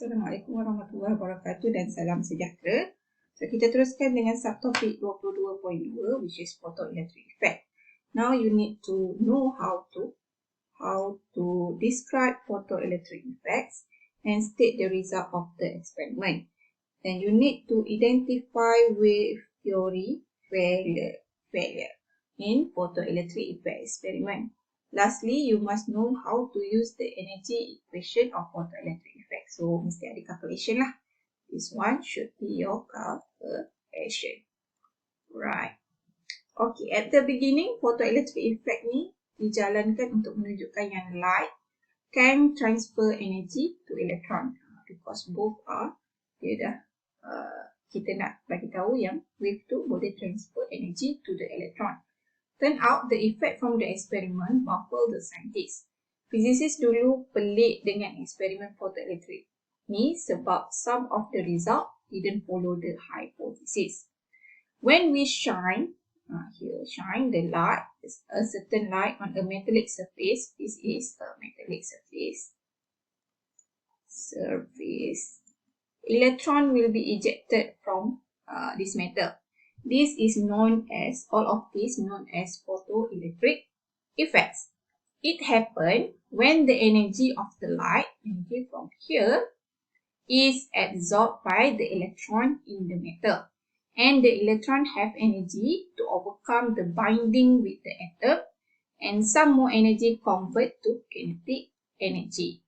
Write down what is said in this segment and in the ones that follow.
Assalamualaikum warahmatullahi wabarakatuh dan salam sejahtera. So, kita teruskan dengan subtopik 22.2 which is photoelectric effect. Now you need to know how to describe photoelectric effects and state the result of the experiment. And you need to identify wave theory failure in photoelectric effect experiment. Lastly, you must know how to use the energy equation of photoelectric effect. So, mesti ada calculation lah. This one should be your calculation. Right. Okay, at the beginning, photoelectric effect ni dijalankan untuk menunjukkan yang light can transfer energy to electron. Because both are, kita nak bagi tahu yang wave tu boleh transfer energy to the electron. Turn out the effect from the experiment baffled the scientists. Physicists dulu pelik dengan eksperimen photoelectric ni sebab some of the result didn't follow the hypothesis. When we shine the light, a certain light on a metallic surface. This is a metallic surface. Electron will be ejected from this metal. This is known as, all of this known as photoelectric effects. It happens when the energy of the light, energy from here, is absorbed by the electron in the metal. And the electron have energy to overcome the binding with the atom, and some more energy convert to kinetic energy.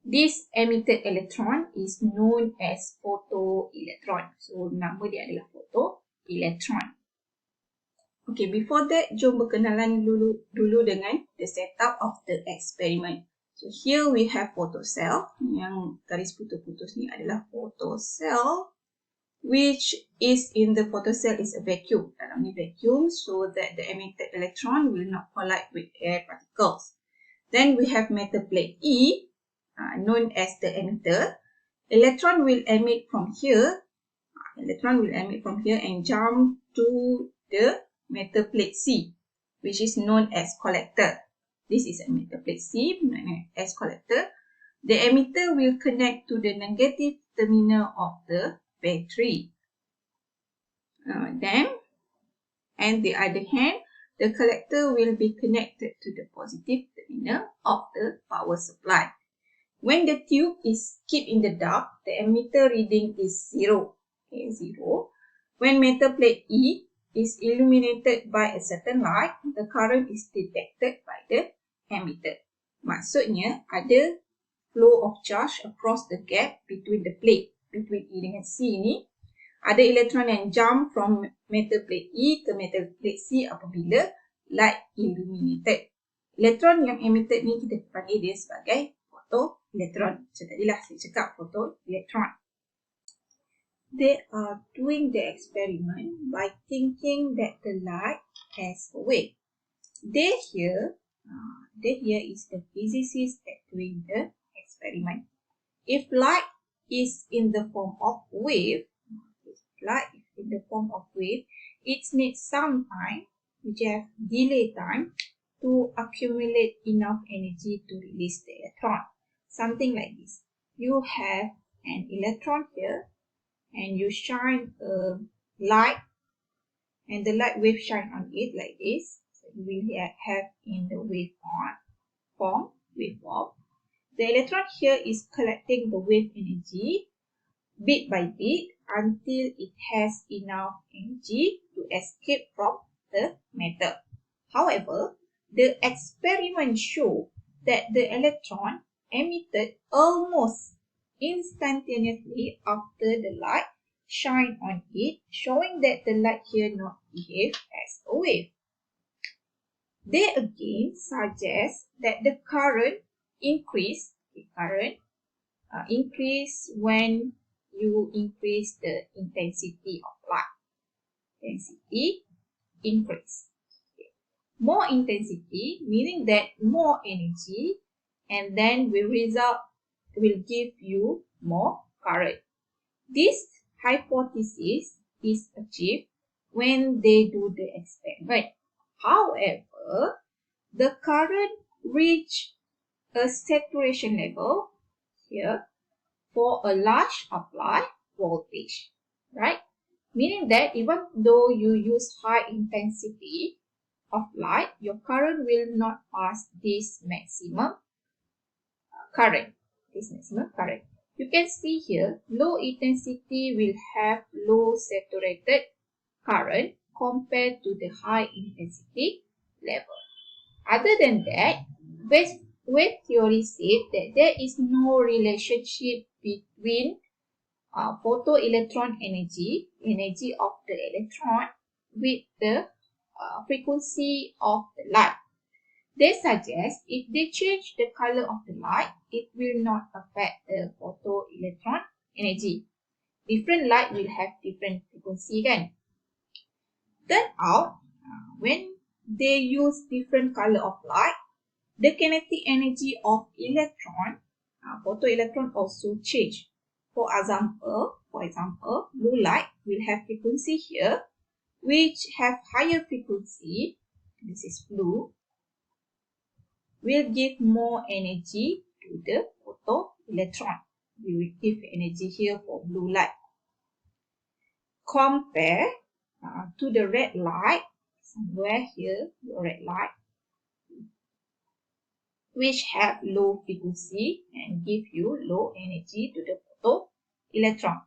This emitted electron is known as photoelectron. So, nama dia adalah photoelectron. Okay, before that, jom berkenalan dulu dengan the setup of the experiment. So, here we have photocell. Yang garis putus-putus ni adalah photocell, which is in the photocell is a vacuum. Dalam ni vacuum, so that the emitted electron will not collide with air particles. Then we have metal plate E, known as the emitter. Electron will emit from here. And jump to the metal plate C, which is known as collector. This is a metal plate C, known as collector. The emitter will connect to the negative terminal of the battery. Then, on the other hand, the collector will be connected to the positive terminal of the power supply. When the tube is kept in the dark, the emitter reading is 0. Okay, 0. When metal plate E is illuminated by a certain light, the current is detected by the emitter. Maksudnya, ada flow of charge across the gap between the plate, between E dengan C ni. Ada elektron yang jump from metal plate E ke metal plate C apabila light illuminated. Elektron yang emitted ni kita panggil dia sebagai photoelectron. So, tadilah saya cakap photoelectron. They are doing the experiment by thinking that the light has a wave. They here is the physicist that doing the experiment. If light is in the form of wave, it needs some time, which have delay time, to accumulate enough energy to release the electron. Something like this. You have an electron here, and you shine a light, and the light wave shine on it like this. So you will have in the waveform. The electron here is collecting the wave energy bit by bit until it has enough energy to escape from the metal. However, the experiment show that the electron emitted almost instantaneously after the light shine on it, showing that the light here not behave as a wave. They again suggest that the current increase when you increase the intensity of light. Intensity increase. Okay. More intensity meaning that more energy, and then will give you more current. This hypothesis is achieved when they do the experiment. However, the current reach a saturation level here for a large applied voltage, right? Meaning that even though you use high intensity of light, your current will not pass this maximum current. You can see here, low intensity will have low saturated current compared to the high intensity level. Other than that, wave theory said that there is no relationship between photoelectron energy of the electron, with the frequency of the light. They suggest if they change the color of the light, it will not affect the photoelectron energy. Different light will have different frequency, kan? Turn out, when they use different color of light, the kinetic energy of electron, photoelectron also change. For example, blue light will have frequency here, which have higher frequency. This is blue. Will give more energy to the photoelectron. We will give energy here for blue light. Compare to the red light, somewhere here, the red light, which have low frequency and give you low energy to the photoelectron.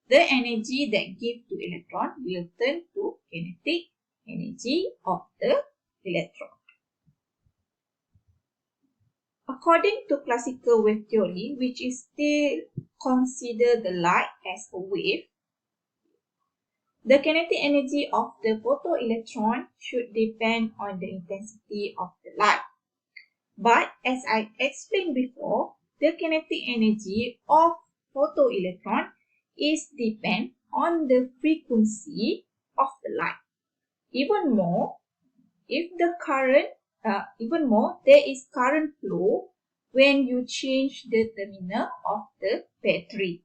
The energy that give to electron will turn to kinetic energy of the electron. According to classical wave theory, which is still consider the light as a wave, the kinetic energy of the photoelectron should depend on the intensity of the light. But as I explained before, the kinetic energy of photoelectron is depend on the frequency of the light. Even more, there is current flow when you change the terminal of the battery,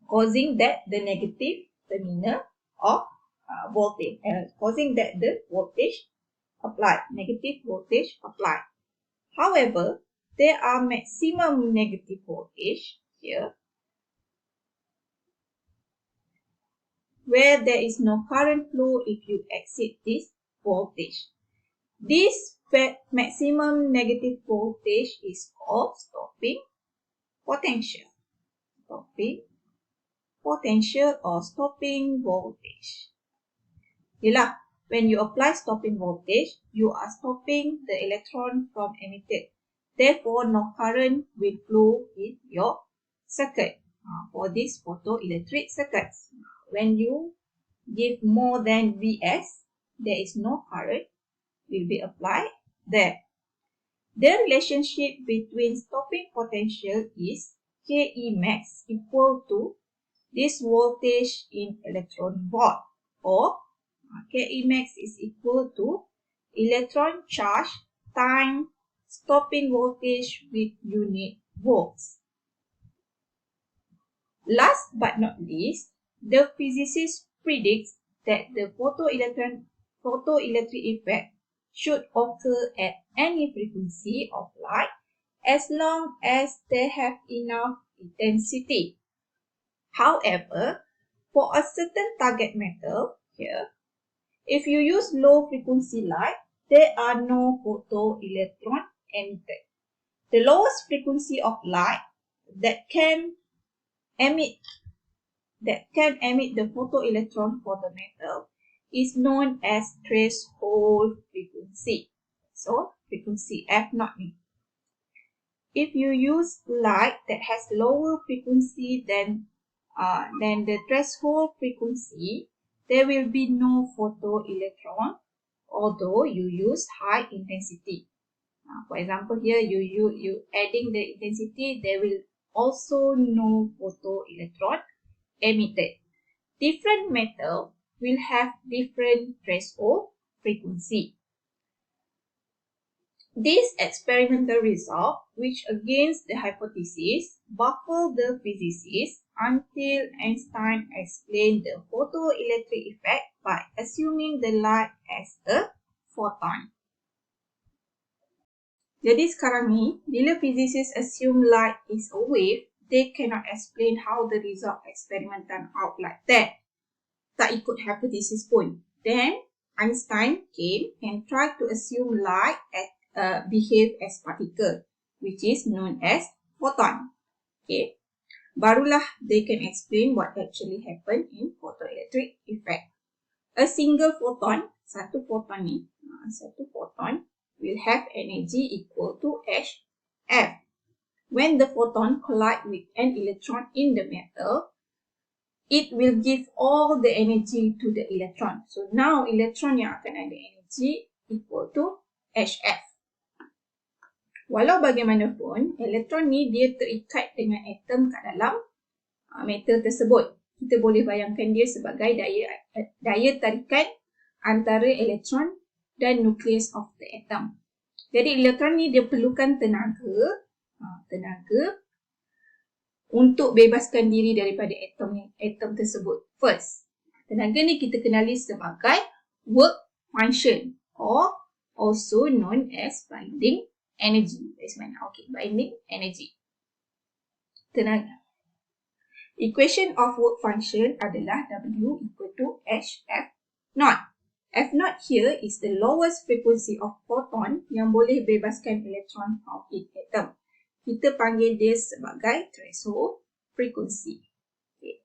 causing that the negative terminal of voltage, causing that the voltage applied, negative voltage applied. However, there are maximum negative voltage here, where there is no current flow if you exceed this voltage. This maximum negative voltage is called stopping potential. Stopping potential or stopping voltage. Yalah, when you apply stopping voltage, you are stopping the electron from emitted. Therefore, no current will flow in your circuit. For this photoelectric circuits, when you give more than Vs, there is no current will be applied there. The relationship between stopping potential is Ke max equal to this voltage in electron volt, or Ke max is equal to electron charge times stopping voltage with unit volts. Last but not least, the physicist predicts that the photoelectric effect should occur at any frequency of light as long as they have enough intensity. However, for a certain target metal here, if you use low frequency light, there are no photoelectron emitted. The lowest frequency of light that can emit the photoelectron for the metal is known as threshold frequency. So, frequency F0. If you use light that has lower frequency than the threshold frequency, there will be no photoelectron, although you use high intensity. For example, here you adding the intensity, there will also no photoelectron emitted. Different metal will have different threshold frequency. This experimental result, which against the hypothesis, baffled the physicists until Einstein explained the photoelectric effect by assuming the light as a photon. Jadi sekarang ni, bila physicists assume light is a wave, they cannot explain how the result experiment turn out like that. Tak ikut hypothesis pun. Then Einstein came and tried to assume light behave as particle, which is known as photon. Okay. Barulah they can explain what actually happened in photoelectric effect. A single photon, satu photon will have energy equal to hf. When the photon collide with an electron in the metal, it will give all the energy to the electron. So now electron yang akan ada energy equal to hf. Walau bagaimanapun, elektron ni dia terikat dengan atom kat dalam metal tersebut. Kita boleh bayangkan dia sebagai daya tarikan antara elektron dan nukleus of the atom. Jadi elektron ni dia perlukan tenaga untuk bebaskan diri daripada atom tersebut. First, tenaga ni kita kenali sebagai work function or also known as binding energy. Binding energy. Tenaga. Equation of work function adalah W equal to hf naught. F naught here is the lowest frequency of photon yang boleh bebaskan elektron from its atom. Kita panggil dia sebagai threshold frequency. Okay.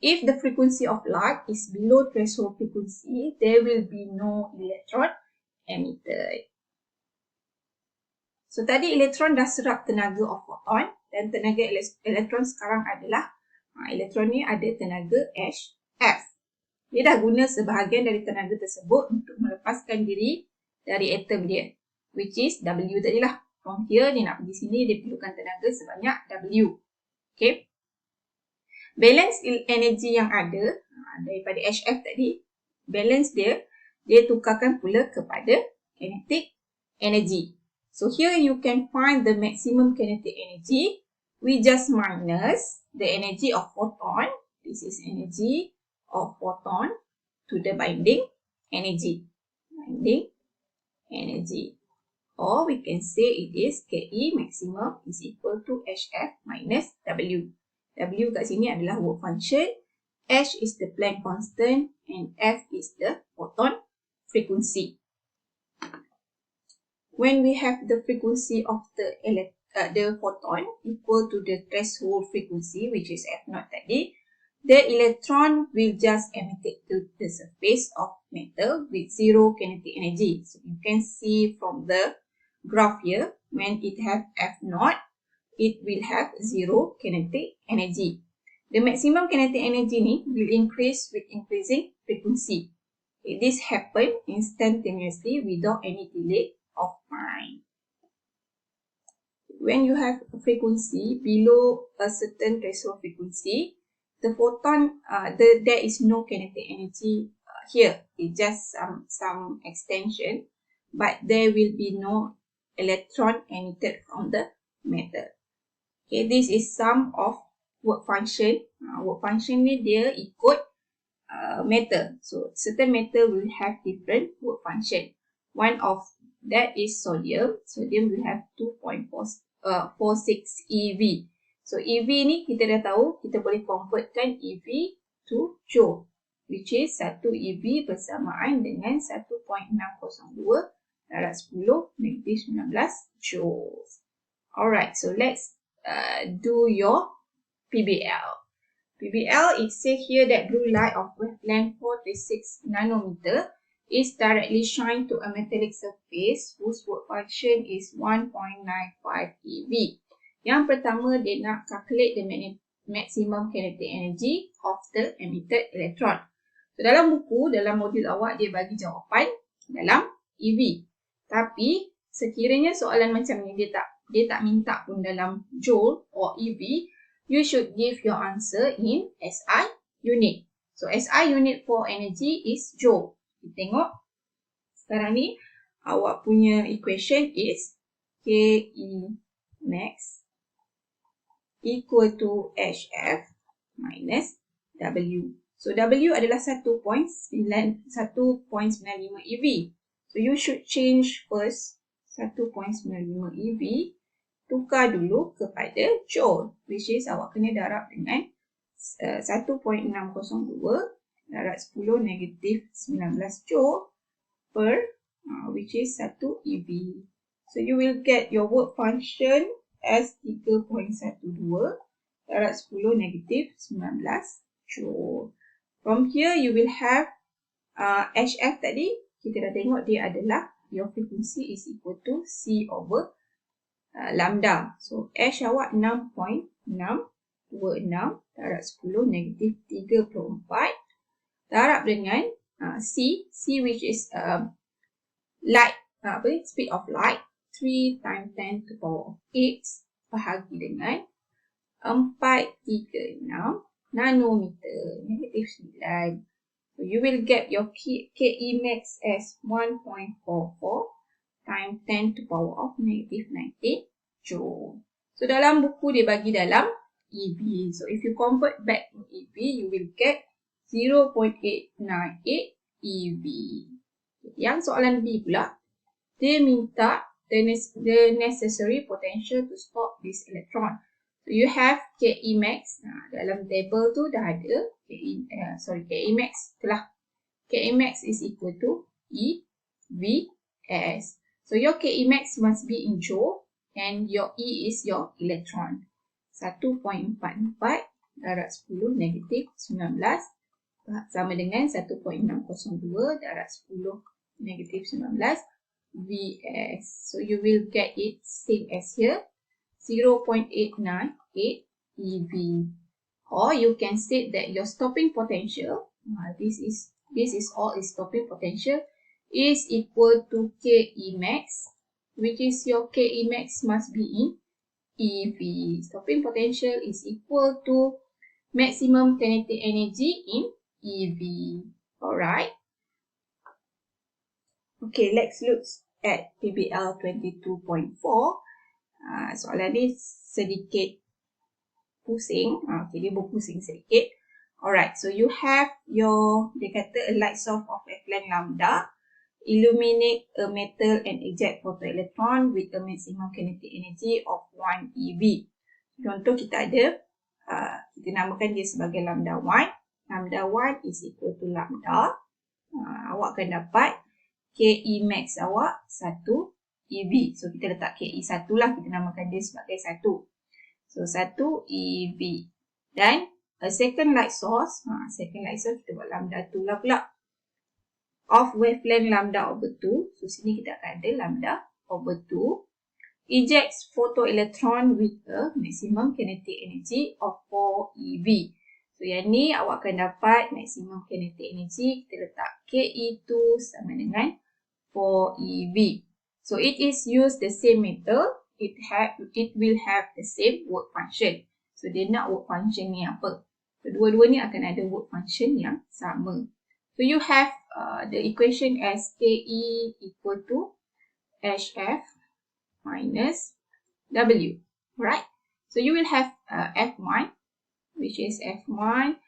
If the frequency of light is below threshold frequency, there will be no electron emitted. So tadi elektron dah serap tenaga of photon dan tenaga elektron sekarang adalah elektron ni ada tenaga hf. Dia dah guna sebahagian dari tenaga tersebut untuk melepaskan diri dari atom dia, which is W tadilah. From here, dia nak pergi sini, dia perlukan tenaga sebanyak W. Okay. Balance energy yang ada daripada HF tadi, balance dia tukarkan pula kepada kinetic energy. So here you can find the maximum kinetic energy. We just minus the energy of photon. This is energy of photon to the binding energy. Binding energy. Or we can say it is Ke maximum is equal to HF minus W. W kat sini adalah work function, H is the Planck constant, and F is the photon frequency. When we have the frequency of the photon equal to the threshold frequency, which is F naught tadi, the electron will just emit to the surface of metal with zero kinetic energy. So you can see from the graph here, when it have F naught, it will have zero kinetic energy. The maximum kinetic energy ni will increase with increasing frequency. Okay, this happen instantaneously without any delay of time. When you have a frequency below a certain threshold frequency, the photon, there is no kinetic energy here. It's just some extension, but there will be no electron emitted from the metal. Okay, this is sum of work function. Work function ni dia ikut metal. So certain metal will have different work function. One of that is sodium. Sodium will have 2.46 eV. So EV ni kita dah tahu, kita boleh convertkan EV to joule, which is 1 EV bersamaan dengan 1.602 darab 10 negatif 19 joules. Alright, so let's do your PBL. PBL, it says here that blue light of wavelength 436 nanometer is directly shined to a metallic surface whose work function is 1.95 eV. Yang pertama, dia nak calculate the maximum kinetic energy of the emitted electron. So, dalam buku, dalam modul awak, dia bagi jawapan dalam EV. Tapi, sekiranya soalan macam ni, dia tak minta pun dalam joule or EV, you should give your answer in SI unit. So, SI unit for energy is joule. Kita tengok. Sekarang ni, awak punya equation is Ke max equal to HF minus W. So, W adalah 1.95 EV. So, you should change first 1.95 EV tukar dulu kepada joule, which is awak kena darab dengan 1.602 darab 10 negatif 19 joule per which is 1 EV. So you will get your work function as 3.12 darab 10 negatif 19 joule. From here you will have HF tadi, kita dah tengok dia adalah your frequency is equal to C over lambda. So H awak 6.626 darab 10 negatif 34 darab dengan C which is light, speed of light 3 times 10 to the power of 8 bahagi dengan 436 nanometer negatif 9. So you will get your KE max as 1.44 times 10 to the power of negative 19 joule. So dalam buku dia bagi dalam EV. So if you convert back to EV, you will get 0.898 EV. Yang soalan B pula, dia minta the necessary potential to stop this electron. So you have KE max. Dalam table tu dah ada KE max telah. KE max is equal to EVS. So your KE max must be in joule and your E is your electron. 1.44 darab 10 negatif 19 sama dengan 1.602 darab 10 negatif 19 VS. So you will get it same as here, 0.898 EV. Or you can state that your stopping potential, this is all is stopping potential, is equal to KE max, which is your KE max must be in EV. Stopping potential is equal to maximum kinetic energy in EV. Alright. Okay, let's look at PBL 22.4. Soalan ni sedikit pusing. Okay, dia berpusing sedikit. Alright, so you have your, dia kata a light source of wavelength lambda illuminate a metal and eject photoelectron with a maximum kinetic energy of 1 eV. Contoh kita ada, kita namakan dia sebagai lambda 1. Lambda 1 is equal to lambda. Awak akan dapat KE max awak 1 EV. So kita letak KE 1 lah, kita namakan dia sebagai 1. So 1 EV. Dan a second light source, kita buat lambda 2 lah pula. Of wavelength lambda over 2. So sini kita akan ada lambda over 2. Ejects photoelectron with a maximum kinetic energy of 4 EV. So yang ni awak akan dapat maximum kinetic energy, kita letak KE2 sama dengan 4 EV. So it is used the same metal, it will have the same work function. So dia nak work function ni apa? So dua-dua ni akan ada work function yang sama. So you have the equation as KE equal to HF minus W. Right? So you will have F1, which is F1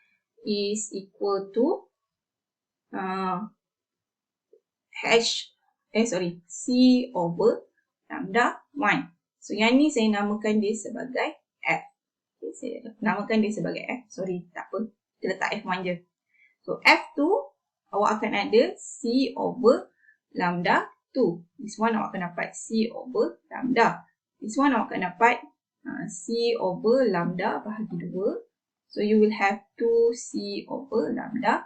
is equal to C over lambda 1. So yang ni saya namakan dia sebagai F. Okay, saya namakan dia sebagai F. Sorry, tak apa. Kita letak F1 je. So F2 awak akan ada C over lambda 2. This one awak akan dapat C over lambda. This one awak akan dapat C over lambda bahagi 2. So you will have 2C over lambda.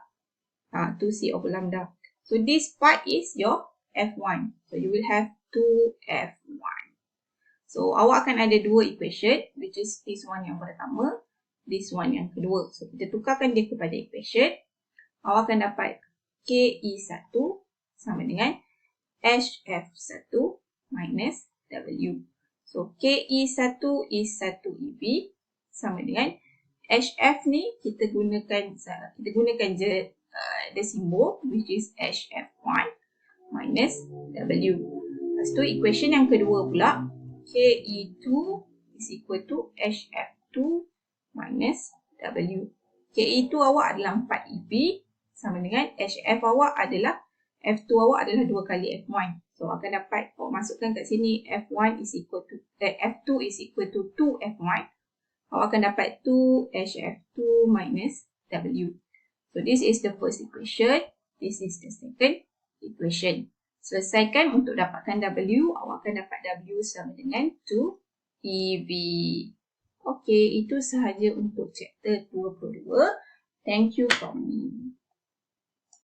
2C over lambda. So this part is your F1. So you will have 2F1. So awak akan ada dua equation, which is this one yang pertama, this one yang kedua. So kita tukarkan dia kepada equation. Awak akan dapat KE1 sama dengan HF1 minus W. So KE1 is 1 EV sama dengan HF ni kita gunakan je the symbol, which is HF1 minus W. Lepas tu equation yang kedua pula, KE2 is equal to HF2 minus W. KE2 awak adalah 4 EV sama dengan HF awak adalah F2 awak adalah 2 kali F1. So So, akan dapat, masukkan kat sini F1 is equal to, F2 is equal to 2F1. Awak akan dapat 2HF2 minus W. So, this is the first equation. This is the second equation. Selesaikan untuk dapatkan W. Awak akan dapat W sama dengan 2eV. Okey, itu sahaja untuk chapter 22. Thank you from me.